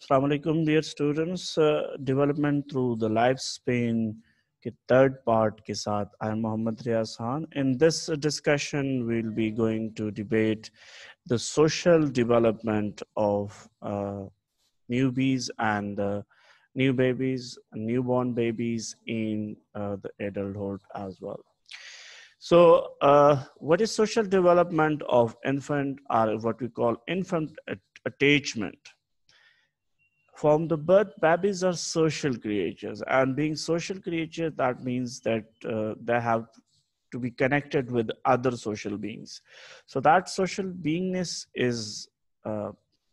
Assalamu alaikum, dear students. Development through the lifespan के third part के साथ I am Mohammad Riaz Khan. In this discussion, we'll be going to debate the social development of newbies and new babies, newborn babies in the adulthood as well. So, what is social development of infant, or what we call infant attachment? From the birth, babies are social creatures, and being social creatures, that means that they have to be connected with other social beings. So that social beingness is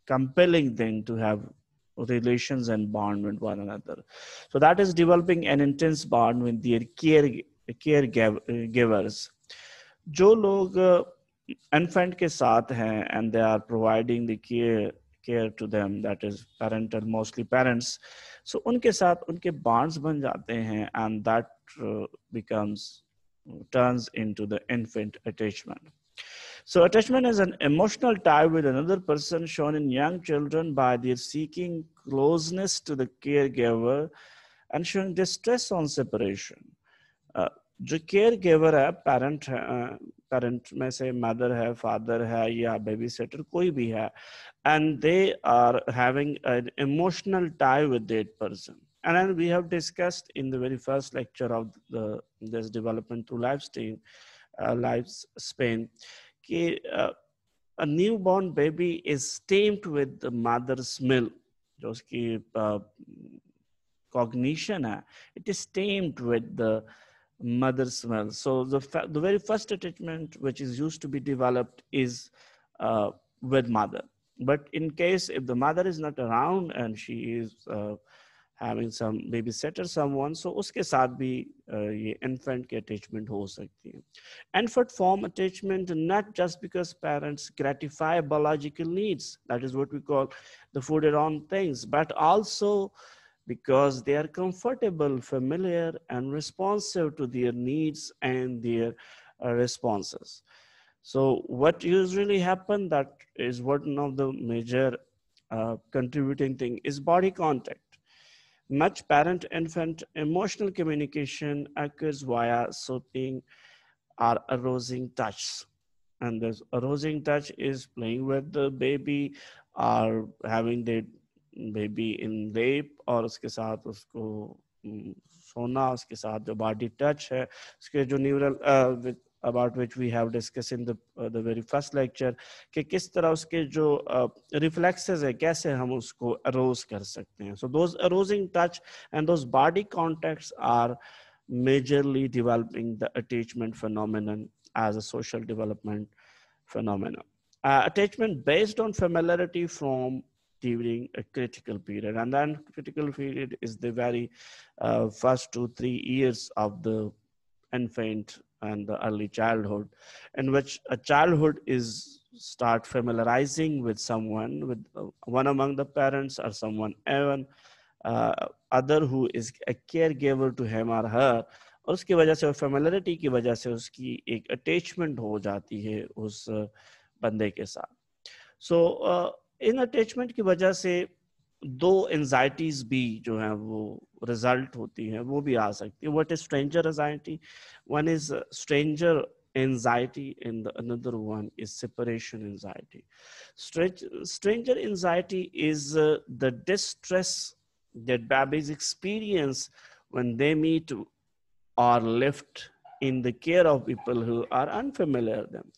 compelling them to have relations and bond with one another. So that is developing an intense bond with their caregivers. जो लोग infant के साथ हैं and they are providing the care to them, that is parental, mostly parents, so उनके साथ उनके bonds बन जाते हैं and that turns into the infant attachment. So attachment is an emotional tie with another person shown in young children by their seeking closeness to the caregiver and showing distress on separation. जो care giver है, parent में से mother है, father है या baby sitter, कोई भी है, and they are having an emotional tie with that person. And then we have discussed in the very first lecture of this development through lifespan कि a newborn baby is stamped with the mother's milk, जो उसकी cognition है, it is stamped with the mother's smell. So the very first attachment which is used to be developed is with mother. But in case if the mother is not around and she is having some babysitter, someone, so उसके साथ भी ये infant के attachment हो सकती है. Infant form attachment not just because parents gratify biological needs, that is what we call the food around things, but also because they are comfortable, familiar, and responsive to their needs and their responses. So what usually happens, that is one of the major contributing thing, is body contact. Much parent-infant emotional communication occurs via soothing or arousing touch. And this arousing touch is playing with the baby or having the baby in rape, और उसके साथ उसको सोना, उसके साथ जो body touch है, उसके जो neural about which we have discussed in the very first lecture, कि किस तरह उसके जो reflexes है, कैसे हम उसको arouse कर सकते हैं. So those arousing touch and those body contacts are majorly developing the attachment phenomenon as a social development phenomenon. Attachment based on familiarity from during a critical period, and then critical period is the very first 2-3 years of the infant and the early childhood, in which a childhood is start familiarizing with someone, with one among the parents or someone even other who is a caregiver to him or her, और उसकी वजह से, familiarity की वजह से उसकी एक attachment हो जाती है उस बंदे के साथ. So इन अटैचमेंट की वजह से दो एंजाइटीज भी जो हैं वो रिजल्ट होती हैं, वो भी आ सकती है. What is stranger anxiety? One is stranger anxiety and the another one is separation anxiety. Stranger anxiety is the distress that babies experience when they meet or left in the care of people who are unfamiliar with them.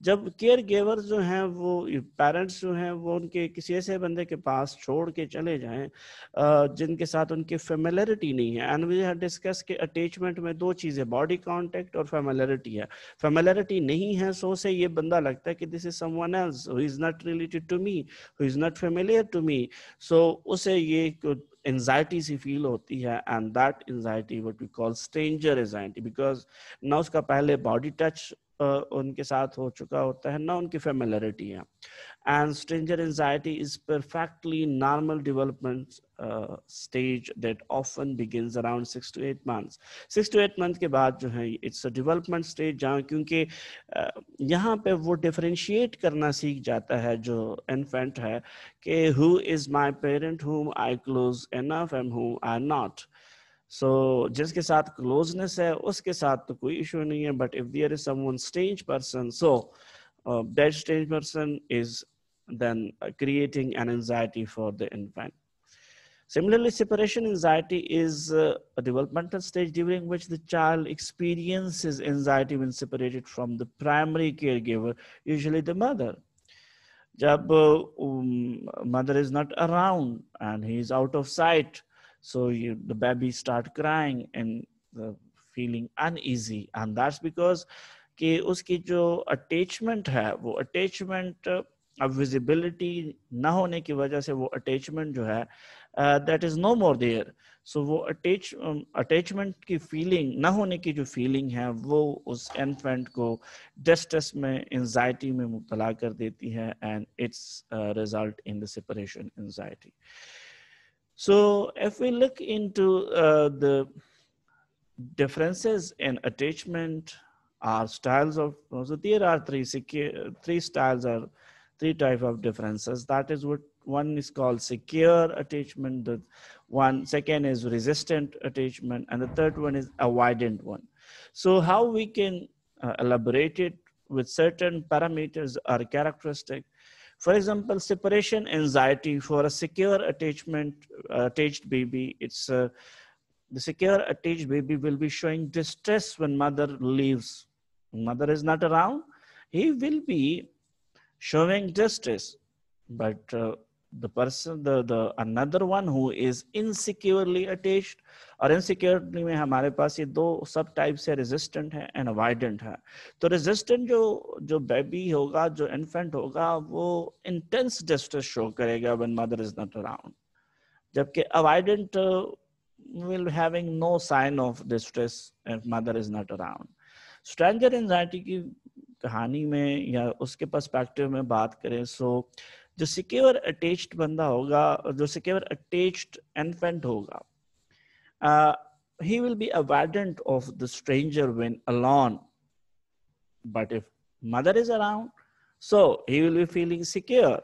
जब care giver जो हैं वो parents जो हैं वो उनके किसी ऐसे बंदे के पास छोड़ के चले जाएं जिनके साथ उनकी फेमिलियरिटी नहीं है. एंड वी हैव डिस्कस के अटैचमेंट में दो चीज़ें, बॉडी कांटेक्ट और फेमिलियरिटी है. फेमिलियरिटी नहीं है, सो से ये बंदा लगता है कि this is someone else who is not related to me, who is not familiar to me. So उसे ये एंजाइटी सी फील होती है, and that anxiety what we call stranger anxiety, because ना उसका पहले बॉडी टच उनके साथ हो चुका होता है, ना उनकी फेमिलियरिटी है. And stranger anxiety is perfectly normal development stage that often begins around 6 to 8 months. 6 to 8 month के बाद जो है it's a development stage जहाँ, क्योंकि यहाँ पे वो differentiate करना सीख जाता है जो infant है कि who is my parent whom I close enough and whom I not. So जिसके साथ closeness है उसके साथ तो कोई issue नहीं है, but if there is someone strange person, so that strange person is then creating an anxiety for the infant. Similarly, separation anxiety is a developmental stage during which the child experiences anxiety when separated from the primary caregiver, usually the mother. Jab mother is not around and he is out of sight, so the baby start crying and feeling uneasy, and that's because कि उसकी जो attachment है वो attachment अब visibility ना होने की वजह से वो अटैचमेंट जो है that is no more there. So वो अटैचमेंट की फीलिंग ना होने की जो फीलिंग है वो उस इन्फेंट को डिस्ट्रेस में एंजाइटी में मुब्तला कर देती है, and it's result in the separation anxiety. So if we look into the differences in attachment are styles of, so there are three styles or three type of differences. That is what one is called secure attachment, the one second is resistant attachment, and the third one is avoidant one. So how we can elaborate it with certain parameters or characteristic. For example, separation anxiety for a secure attachment attached baby, it's the secure attached baby will be showing distress when mother leaves. Mother is not around, he will be showing distress. But the person, the another one who is insecurely attached, और insecurely में हमारे पास ये दो सब type से resistant है and avoidant है. तो resistant जो baby होगा, जो infant होगा, वो intense distress show करेगा when mother is not around. जबकि avoidant will having no sign of distress if mother is not around. Stranger anxiety की कहानी में या उसके पर्सपेक्टिव में बात करें, सो जो सिक्योर अटैच्ड बंदा होगा, जो सिक्योर अटैच्ड इन्फेंट होगा, he will be avoidant of the stranger when alone. But if mother is around, so he will be feeling secure.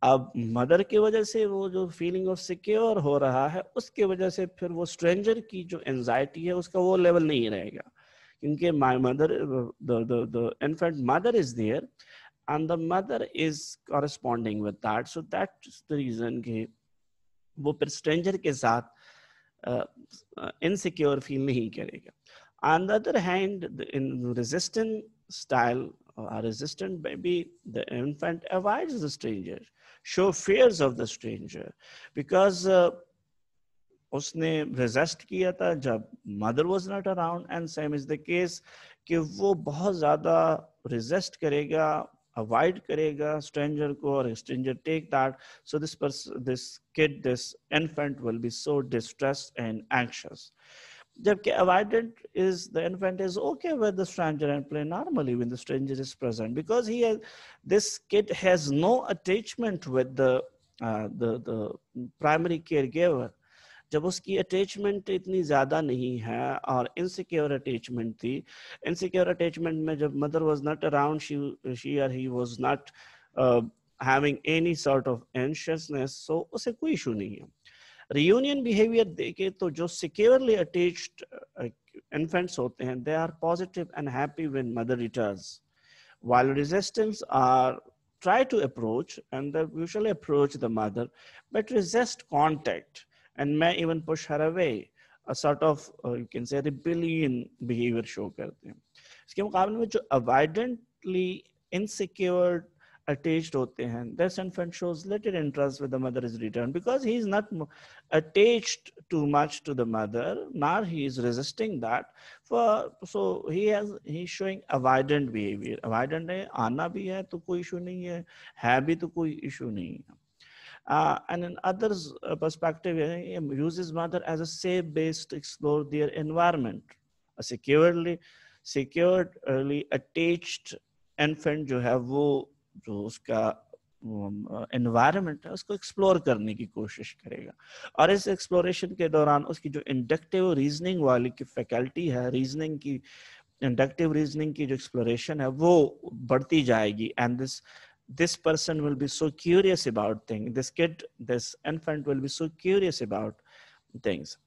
अब मदर की वजह से वो जो फीलिंग ऑफ सिक्योर हो रहा है उसके वजह से फिर वो स्ट्रेंजर की जो एंजाइटी है उसका वो लेवल नहीं रहेगा, क्योंकि my mother the infant mother is there and the mother is corresponding with that. So that's the reason कि वो फिर स्ट्रेंजर के साथ इनसिक्योर फील नहीं करेगा. On the other hand, in resistant style, resistant baby, the infant avoids the stranger, show fears of the stranger, because उसने resist किया था जब mother was not around, and same is the case कि वो बहुत ज़्यादा resist करेगा, avoid करेगा stranger को, और stranger take that. So this person, this kid, this infant will be so distressed and anxious. जबकि avoidant is the infant is okay with the stranger and play normally when the stranger is present, because this kid has no attachment with the primary caregiver. जब उसकी attachment इतनी ज्यादा नहीं है और insecure attachment थी, insecure attachment में जब mother was not around, she और he was not having any sort of anxiousness, so उसे कोई इशू नहीं है. रियूनियन बिहेवियर देखे तो जो सिक्योरली अटैच्ड इन्फेंट्स होते हैं, they are positive and happy when mother returns, while resistance are try to approach and they usually approach the mother but resist contact and may even push her away, a sort of you can say rebellion behavior show करते हैं. इसके मुकाबले में जो avoidantly insecure attached होते हैं, this infant shows little interest with the mother is returned, because he is not attached too much to the mother, nor he is resisting that. So he's showing avoidant behavior. Avoidant है, आना भी है तो कोई issue नहीं है भी तो कोई issue नहीं है. And in others perspective, he uses mother as a safe base to explore their environment securely. Securely attached infant जो है वो जो उसका एनवायरनमेंट है उसको एक्सप्लोर करने की कोशिश करेगा, और इस एक्सप्लोरेशन के दौरान उसकी जो इंडक्टिव रीजनिंग वाली की फैकल्टी है, रीजनिंग की, इंडक्टिव रीजनिंग की जो एक्सप्लोरेशन है वो बढ़ती जाएगी, and this person will be so curious about things, this infant will be so curious about things.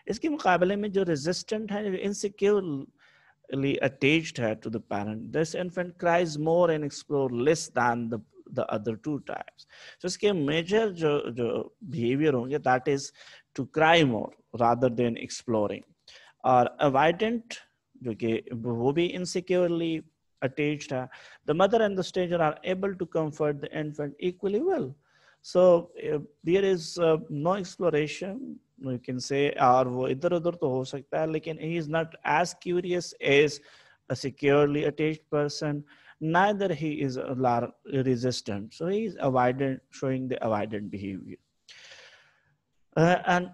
इसके मुकाबले में जो resistant है, जो insecurely attached है to the parent, this infant cries more and explore less than the other two types. So इसके major जो behavior होंगे, that is to cry more rather than exploring. और avoidant जो कि वो भी insecurely attached है, the mother and the stranger are able to comfort the infant equally well. So there is no exploration, you can say, और वो इधर उधर तो हो सकता है, लेकिन he is not as curious as a securely attached person, neither he is resistant, so he is avoidant, showing the avoidant behavior. And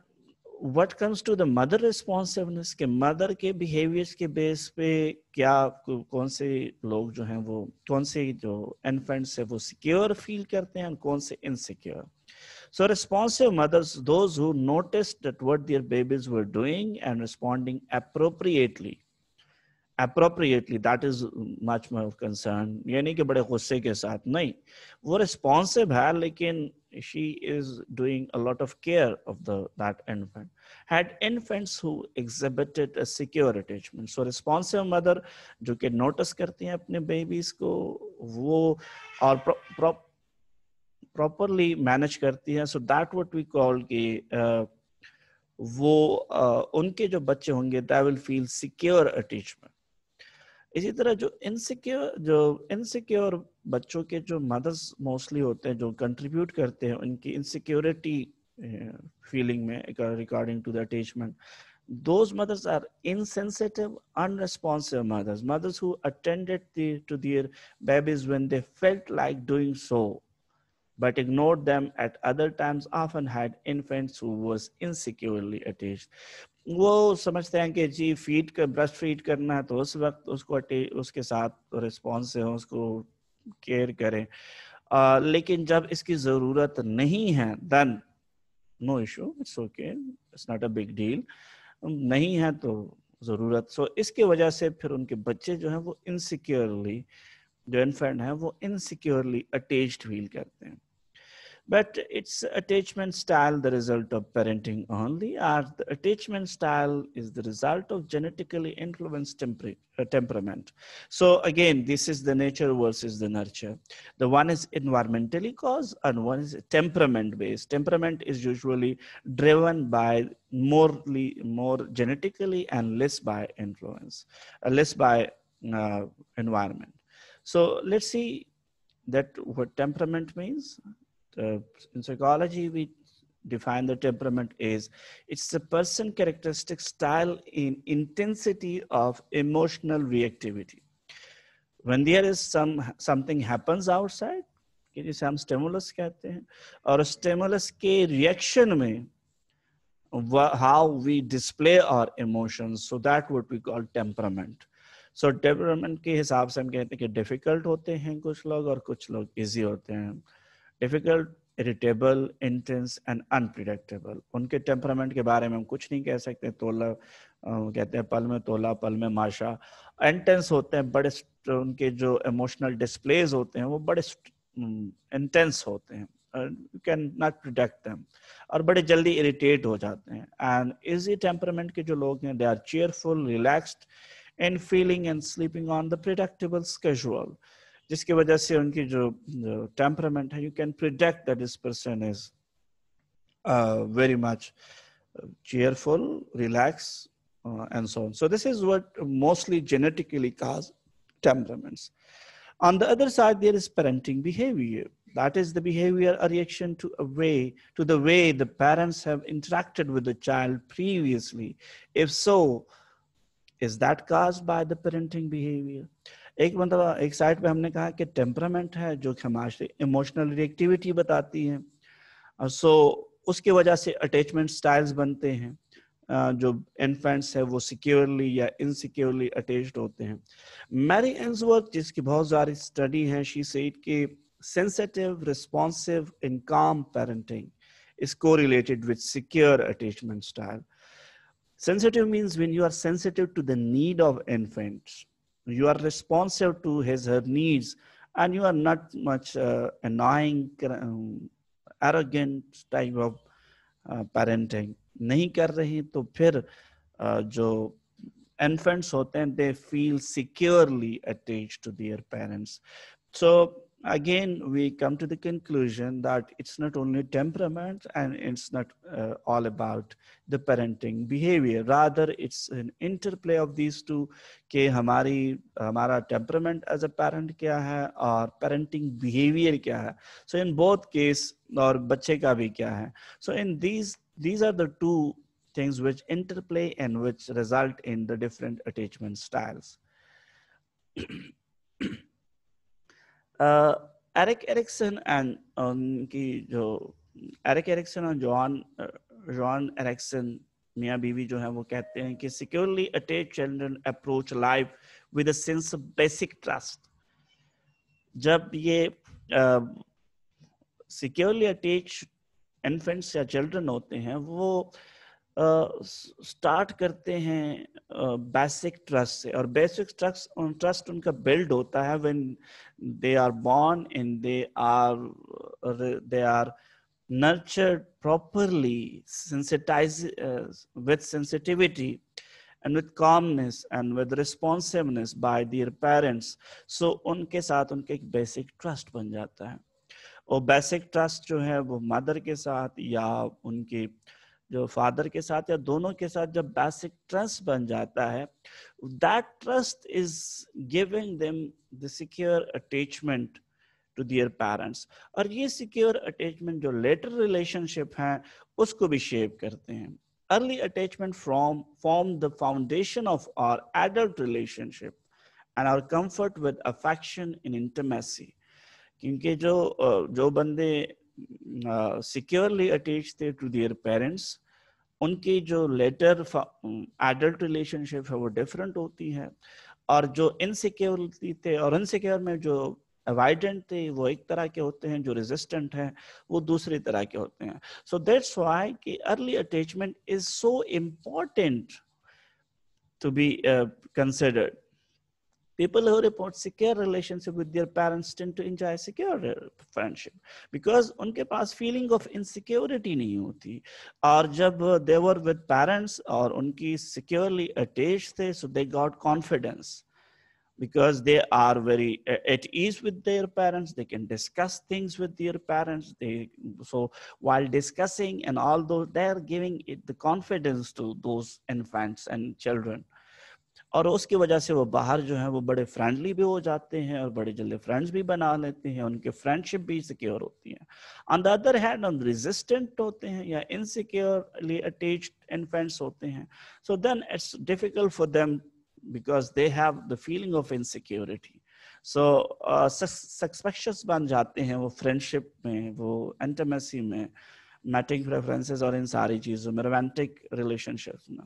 what comes to the mother responsiveness, के mother के behaviors के base पे क्या कौन से लोग जो हैं वो कौन से जो infants है वो secure feel करते हैं और कौन से insecure. So responsive mothers, those who noticed that what their babies were doing and responding appropriately, that is much more concerned, यानी कि बड़े गुस्से के साथ नहीं, वो responsive है लेकिन she is doing a lot of care of that infant, had infants who exhibited a secure attachment. So responsive mother जो कि notice करती हैं अपने babies को, वो और properly manage करती हैं, so that what we call कि वो उनके जो बच्चे होंगे they will feel secure attachment. इसी तरह जो इनसिक्योर बच्चों के जो मदर्स मोस्टली होते हैं जो कंट्रीब्यूट करते हैं उनकी इनसिक्योरिटी फीलिंग में regarding to the attachment, those mothers are insensitive, unresponsive mothers who attended to their babies when they felt like doing so but ignored them at other times, often had infants who was insecurely attached. वो समझते हैं कि जी feed कर breast feed करना है तो उस वक्त उसको उसके साथ रिस्पॉन्स से उसको केयर करें, लेकिन जब इसकी ज़रूरत नहीं है then no issue, it's okay, it's not a big deal, नहीं है तो ज़रूरत, सो इसके वजह से फिर उनके बच्चे जो हैं वो इनसिक्योरली, जो इन्फेंट हैं वो इनसिक्योरली अटैच्ड फील करते हैं. But it's attachment style the result of parenting only, or the attachment style is the result of genetically influenced temperament. So again, this is the nature versus the nurture. The one is environmentally caused and one is temperament based. Temperament is usually driven by more genetically and less by influence, less by environment. So let's see that what temperament means. In psychology, we define the temperament as it's a person characteristic style in intensity of emotional reactivity. When there is something happens outside, जिसे हम stimulus कहते हैं, और stimulus के reaction में how we display our emotions, so that what we call temperament. So temperament के हिसाब से हम कहते हैं कि difficult होते हैं कुछ लोग और कुछ लोग easy होते हैं. Difficult, irritable, intense and unpredictable. उनके टेम्परामेंट के बारे में हम कुछ नहीं कह सकते. तोला कहते हैं पल में तोला पल में माशा. इंटेंस होते हैं, बड़े उनके जो इमोशनल डिस्प्लेज होते हैं वो बड़े इंटेंस होते हैं. You can not predict them. और बड़े जल्दी इरिटेट हो जाते हैं. एंड इजी टेम्परामेंट के जो लोग हैं, they are cheerful, relaxed and feeling and sleeping on the predictable schedule. जिसकी वजह से उनकी जो टेम्परामेंट है, you can predict that this person is very much cheerful, relaxed, and so on. So this is what mostly genetically cause temperaments. On the other side, there is parenting behavior. That is the behavior, a reaction to the way the parents have interacted with the child previously. If so, is that caused by the parenting behavior? एक मतलब एक side पे हमने कहा कि temperament है जो कि हमारी इमोशनल रिएक्टिविटी बताती है, सो उसकी वजह से अटैचमेंट स्टाइल्स बनते हैं. जो इन्फेंट्स है वो सिक्योरली या इनसिक्योरली अटैच्ड होते हैं। मैरी एंसवर्थ, जिसकी बहुत सारी स्टडी है, शी सेड कि sensitive, responsive, and calm parenting is correlated with secure attachment style. Sensitive means when you are sensitive to the need of infants, you are responsive to his her needs, and you are not much annoying, arrogant type of parenting नहीं कर रही, तो फिर जो infants होते हैं, they feel securely attached to their parents. So again, we come to the conclusion that it's not only temperament and it's not all about the parenting behavior. Rather, it's an interplay of these two, कि हमारा temperament as a parent क्या है और parenting behavior क्या है. So in both case, और बच्चे का भी क्या है. So in these are the two things which interplay and which result in the different attachment styles. Eric Erikson and Eric Erikson और जॉन एरिक्सन मियाँ बीवी जो है वो कहते हैं कि securely attached children approach life with a sense of basic trust. जब ये securely attached infants या children होते हैं, वो स्टार्ट करते हैं बेसिक ट्रस्ट से, और बेसिक ट्रस्ट उनका बिल्ड होता है when they are born and they are nurtured properly, sensitized with sensitivity and with calmness and with responsiveness by their parents. So उनके साथ उनका एक बेसिक ट्रस्ट बन जाता है, और बेसिक ट्रस्ट जो है वो मदर के साथ या उनके जो फादर के साथ या दोनों के साथ जब बेसिक ट्रस्ट बन जाता है, that trust is giving them the secure attachment to their parents, और ये सिक्योर अटैचमेंट जो लेटर रिलेशनशिप है उसको भी शेप करते हैं. Early attachment form the foundation of our adult relationship and our comfort with affection and intimacy. क्योंकि जो बंदे सिक्योरली अटैच थे टू देयर पेरेंट्स, उनकी जो लेटर एडल्ट रिलेशनशिप है वो डिफरेंट होती है, और जो इनसिक्योरिटी थे और इनसिक्योर में जो अवॉइडेंट थे वो एक तरह के होते हैं, जो रेजिस्टेंट हैं वो दूसरी तरह के होते हैं. सो दैट्स व्हाई कि early attachment is so important to be considered. People who report secure relationship with their parents tend to enjoy secure friendship because उनके पास feeling of insecurity नहीं होती. और जब they were with parents और उनकी securely attached थे, so they got confidence because they are very at ease with their parents. They can discuss things with their parents. So while discussing and all those, they are giving it the confidence to those infants and children. और उसकी वजह से वो बाहर जो है वो बड़े फ्रेंडली भी हो जाते हैं और बड़े जल्दी फ्रेंड्स भी बना लेते हैं, उनके फ्रेंडशिप भी सिक्योर होती है. ऑन द अदर हैंड हम रेजिस्टेंट होते हैं या इनसिक्योरली अटैच्ड इन्फेंट्स होते हैं, so then it's difficult for them because they have the feeling of insecurity. So suspicious बन जाते हैं वो फ्रेंडशिप में, वो इंटीमेसी में, मैटिंग प्रेफरेंसेस और इन सारी चीज़ों में, रोमांटिक रिलेशनशिप्स में.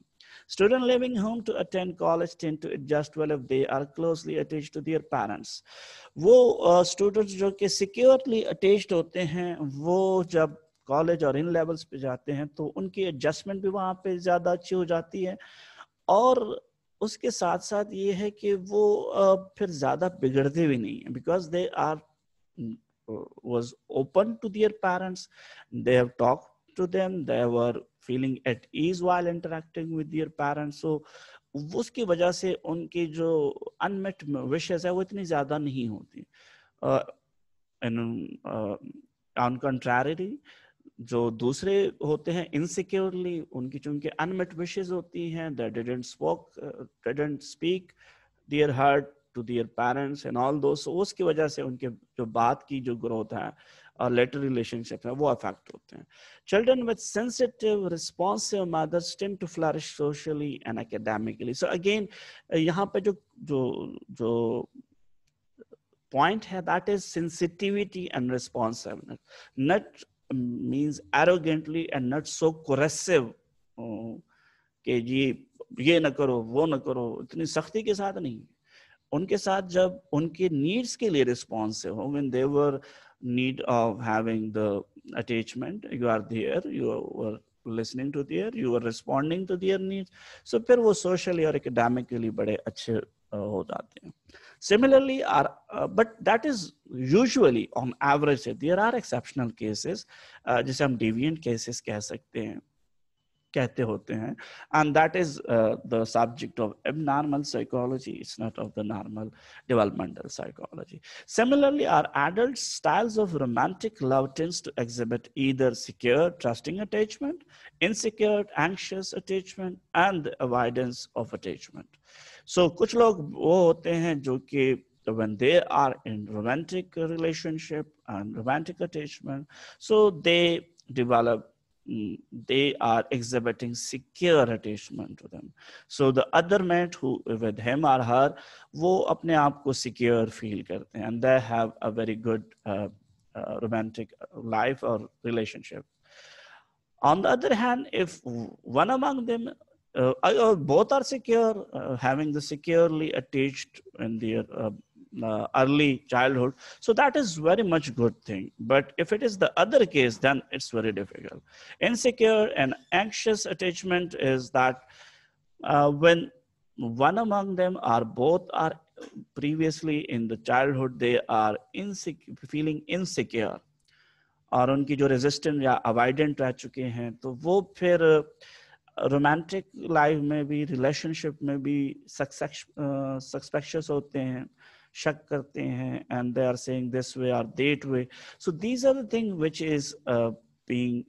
Students leaving home to attend college tend to adjust well if they are closely attached to their parents. वो students जो कि securely attached होते हैं, वो जब कॉलेज और इन लेवल्स पे जाते हैं तो उनकी एडजस्टमेंट भी वहाँ पे ज़्यादा अच्छी हो जाती है, और उसके साथ साथ ये है कि वो फिर ज़्यादा बिगड़ते भी नहीं हैं because they are was open to their parents, they have talked to them, they were feeling at ease while interacting with their parents. So उसकी वजह से उनकी जो अनमेट विशेस है वो इतनी ज्यादा नहीं होती. ऑन कंट्रारी जो दूसरे होते हैं इनसिक्योरली, उनकी चूंकि अनमेट विशेस होती हैं, they didn't speak their heart to their parents and all those, so उसकी वजह से उनके जो बात की जो ग्रोथ है और लेटर रिलेशनशिप है वो अफेक्ट होते हैं. Children with sensitive, responsive mothers tend to flourish socially and academically. So again, यहाँ पे जो point है, that is sensitivity and responsiveness. Not means arrogantly and not so coercive कि जी ये ना करो वो ना करो, इतनी सख्ती के साथ नहीं। उनके साथ जब उनके नीड्स के लिए रिस्पॉन्स हो, when they were need of having the attachment, you are there, you are listening to their, you are responding to their needs, so फिर वो सोशली और एकेडमिकली बड़े अच्छे हो जाते हैं। Similarly, but that is usually on average. There are exceptional cases, जिसे हम deviant cases कह सकते हैं, कहते होते हैं, and that is the subject of abnormal psychology. It's not of the normal developmental psychology. Similarly, our adult styles of romantic love tends to exhibit either secure, trusting attachment, insecure, anxious attachment, and the avoidance of attachment. So कुछ लोग वो होते हैं जो कि when they are in romantic relationship and romantic attachment, so they develop, they are exhibiting secure attachment to them. So the other mate who with him or her, वो अपने आप को secure feel करते हैं, and they have a very good romantic life or relationship. On the other hand, if one among them both are secure, having the securely attached in their early childhood, so that is very much good thing. But if it is the other case, then it's very difficult. Insecure and anxious attachment is that when one among them or both are previously in the childhood, they are feeling insecure, और उनकी जो resistant या avoidant रह चुके हैं, तो वो फिर रोमांटिक लाइफ में भी, रिलेशनशिप में भी सस्पेक्शियस होते हैं, शक करते हैं, and they are saying this way और that way. So these are the thing which is being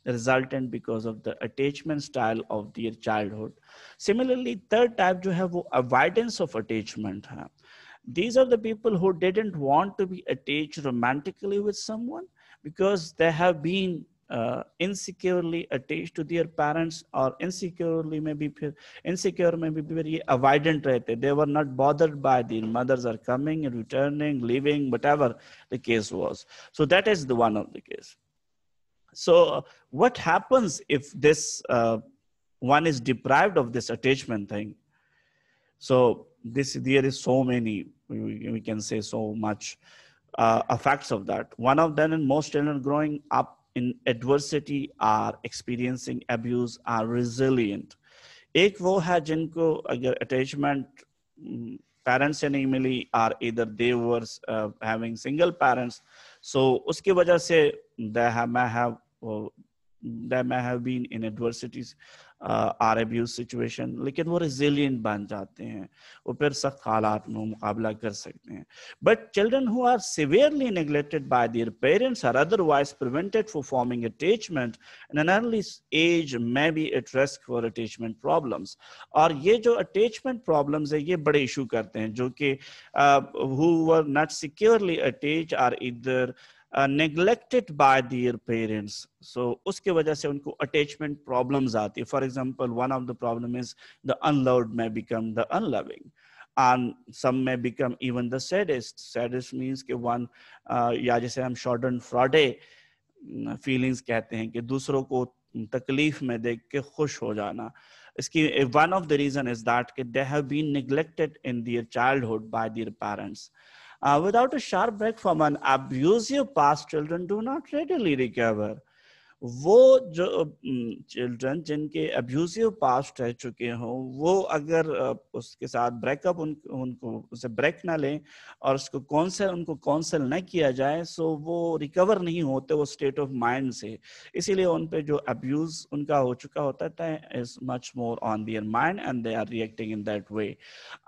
resultant because of the attachment style of their childhood. Similarly, third type जो है वो avoidance of attachment है. These are the people who didn't want to be attached romantically with someone because they have been insecurely attached to their parents, or insecurely maybe insecure, maybe very avoidant रहते. They were not bothered by their mothers are coming and returning, leaving, whatever the case was. So that is the one of the case. So what happens if this one is deprived of this attachment thing? So there is so many, we can say so much effects of that. One of them, in most children growing up in adversity are experiencing abuse are resilient. एक वो है जिनको अगर attachment parents से नहीं मिली, or either they were having single parents, so उसकी वजह से they may have been in adversities or abuse situation, लेकिन वो resilient बन जाते हैं, वो फिर सख्त हालात में मुकाबला कर सकते हैं. But children who are severely neglected by their parents are otherwise prevented from forming attachment in an early age may be at risk for attachment problems. और ये जो attachment problems है, ये बड़े issue करते हैं, जो कि who were not securely attached or either neglected by their parents. So उसके वजह से उनको attachment problems आती है. For example, one of the problem is the unloved may become the unloving, and some may become even the saddest. Saddest means कि one या जैसे हम schadenfreude feelings कहते हैं कि दूसरों को तकलीफ में देख के खुश हो जाना. इसकी one of the reason is that they have been neglected in their childhood by their parents. Without a sharp break from an abusive past, children do not readily recover. वो जो चिल्ड्रन जिनके अब्यूजिव पास्ट रह चुके हों, वो अगर उसके साथ ब्रेकअप उनको उसे ब्रेक ना लें और उसको उनको काउंसल न किया जाए, सो वो रिकवर नहीं होते वो स्टेट ऑफ माइंड से. इसीलिए उन पे जो अब्यूज उनका हो चुका होता है is much more on their mind and they are reacting in that way.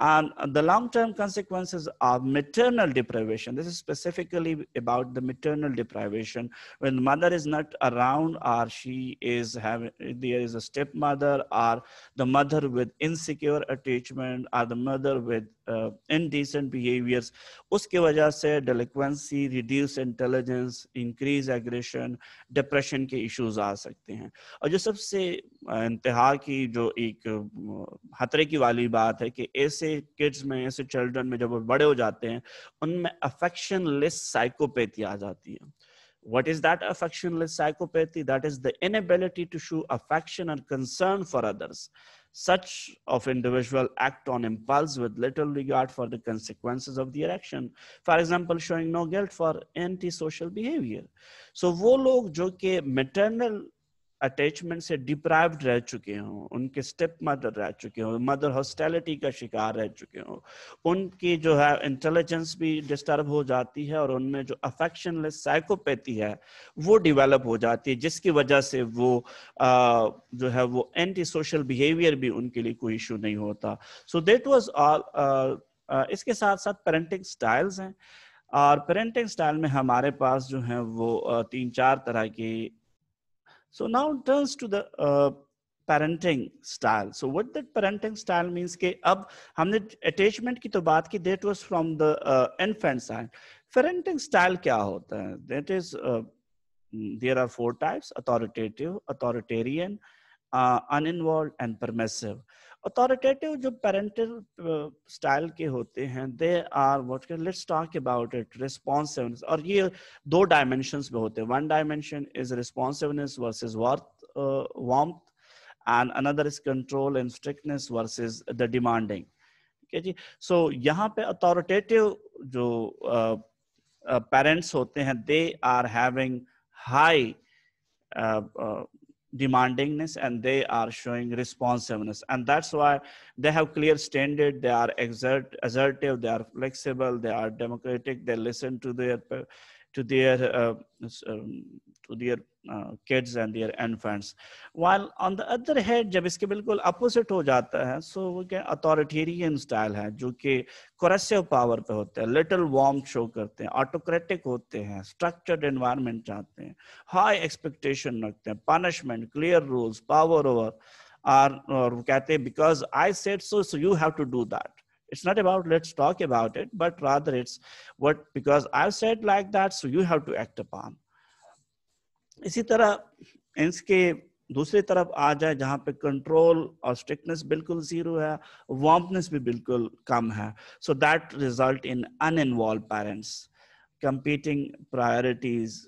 And the long term consequences of maternal deprivation. This is specifically about the maternal deprivation. When the mother is not around, or she is having, there is a stepmother, or the mother with insecure attachment, or the mother with indecent behaviors, उसके वजह से delinquency, reduced intelligence, increased aggression, depression के issues आ सकते हैं. और जो सबसे इंतहा की जो एक खतरे की वाली बात है कि ऐसे kids में, ऐसे children में जब वो बड़े हो जाते हैं, उनमें affectionless psychopathy आ जाती है. What is that affectionless psychopathy? That is the inability to show affection and concern for others. Such of individual act on impulse with little regard for the consequences of their action. For example, showing no guilt for antisocial behavior. So वो लोग जो कि maternal attachment से deprived रह चुके हों, उनके step mother रह चुके हों, मदर हॉस्टिलिटी का शिकार रह चुके हों, उनकी जो है इंटेलिजेंस भी डिस्टर्ब हो जाती है और उनमें जो अफेक्शनलेस साइकोपैथी है वो डेवलप हो जाती है, जिसकी वजह से वो जो है वो एंटी सोशल बिहेवियर भी उनके लिए कोई इशू नहीं होता. So that was all. इसके साथ साथ पेरेंटिंग स्टाइल्स हैं, और पेरेंटिंग स्टाइल में हमारे पास जो है वो 3-4 तरह की. So now it turns to the parenting style. So what that parenting style means कि अब हमने attachment की तो बात की, that was from the infant side. Parenting style क्या होता है? That is there are 4 types: authoritative, authoritarian, uninvolved and permissive. Authoritative जो parental style के होते हैं, they are what, let's talk about it, responsiveness. और ये 2 dimensions में होते हैं. One dimension is responsiveness versus warmth, and another is control and strictness versus the demanding. Okay ji. So यहाँ पे authoritative जो parents होते हैं, they are having high demandingness and they are showing responsiveness, and that's why they have clear standard. They are assertive, they are flexible, they are democratic, they listen to their kids and their infants. While on the other hand जब इसके बिल्कुल opposite हो जाता है, so वो क्या authoritarian style है, जो कि coercive power पे होते हैं, little warmth show करते हैं, autocratic होते हैं, structured environment चाहते हैं, high expectation रखते हैं, punishment, clear rules, power over, और वो कहते हैं because I said so, so you have to do that. It's not about let's talk about it, but rather it's what, because I've said like that, so you have to act upon. इसी तरह इसके दूसरी तरफ आ जाए जहां पे control और strictness बिल्कुल जीरो है, वार्मनेस भी बिल्कुल कम है. So that result in uninvolved parents, competing priorities,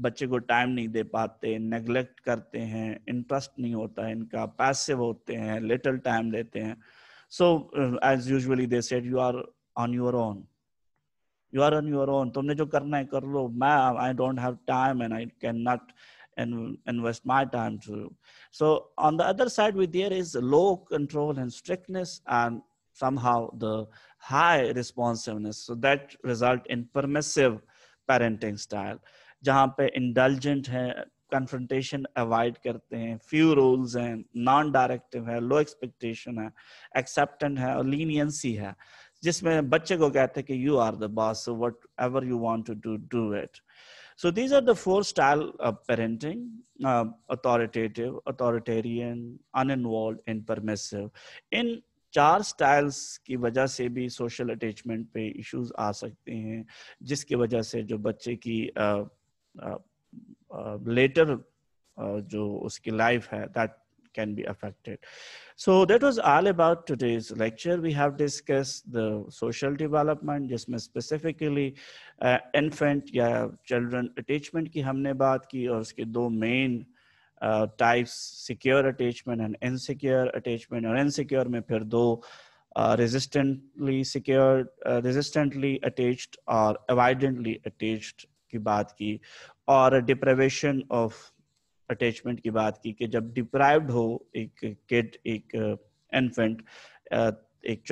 बच्चे को टाइम नहीं दे पाते, नेग्लेक्ट करते हैं, इंटरेस्ट नहीं होता है इनका, पैसिव होते हैं, लिटिल टाइम देते हैं. So as usually they said you are on your own, you are on your own, तुमने जो करना है कर लो, मैं I don't have time and I cannot invest my time to. So on the other side with there is low control and strictness and somehow the high responsiveness, so that result in permissive parenting style जहाँ पे indulgent है, confrontation avoid करते हैं, few rules हैं, non directive है, low expectation है, acceptant है और leniency है, जिसमें बच्चे को कहते हैं कि you are the boss, so whatever you want to do it. So these are the 4 style of parenting: authoritative, authoritarian, uninvolved and permissive. In 4 styles की वजह से भी social attachment पे issues आ सकते हैं, जिसकी वजह से जो बच्चे की later जो उसकी life है that can be affected. So that was all about today's lecture. We have discussed the social development, जिसमें specifically infant या children attachment की हमने बात की, और उसके 2 main types, secure attachment and insecure attachment. और insecure में फिर 2 resistantly secured, resistantly attached और avoidantly attached की बात की, और deprivation of अटैचमेंट की बात की कि जब डिप्राइव्ड हो एक किड, एक इन्फेंट, एक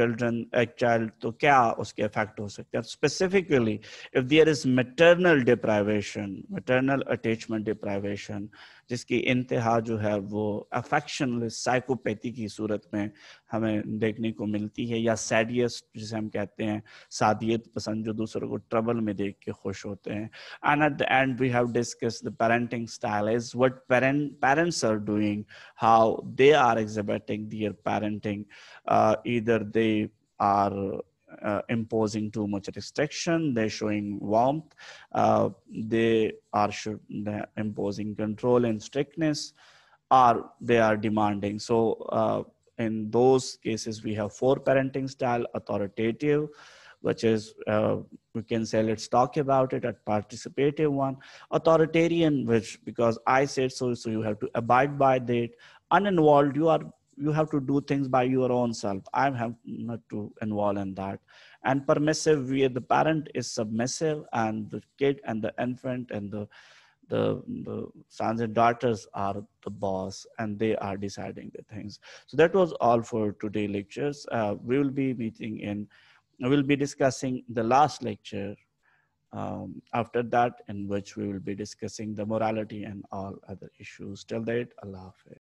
चाइल्ड, तो क्या उसके इफेक्ट हो सकते हैं. Specifically if there is maternal deprivation, maternal attachment deprivation, जिसकी इंतहा जो है वो अफेक्शनलेस साइकोपैथी की सूरत में हमें देखने को मिलती है, या सैडियस्ट जिसे हम कहते हैं, सादियत पसंद, जो दूसरों को ट्रबल में देख के खुश होते हैं. And at the end we have discussed the parenting style is what parents are doing, how they are exhibiting their parenting. Either they are imposing too much restriction, they're showing warmth, they are imposing control and strictness, or they are demanding. So in those cases, we have 4 parenting style: authoritative, which is, we can say, let's talk about it. A participative one. Authoritarian, which because I said so, so you have to abide by that. Uninvolved, you have to do things by your own self. I have not to involve in that. And permissive, where the parent is submissive and the kid and the infant and the sons and daughters are the boss and they are deciding the things. So that was all for today lectures. We will be meeting in, we'll be discussing the last lecture after that, in which we will be discussing the morality and all other issues. Till that, Allah Hafiz.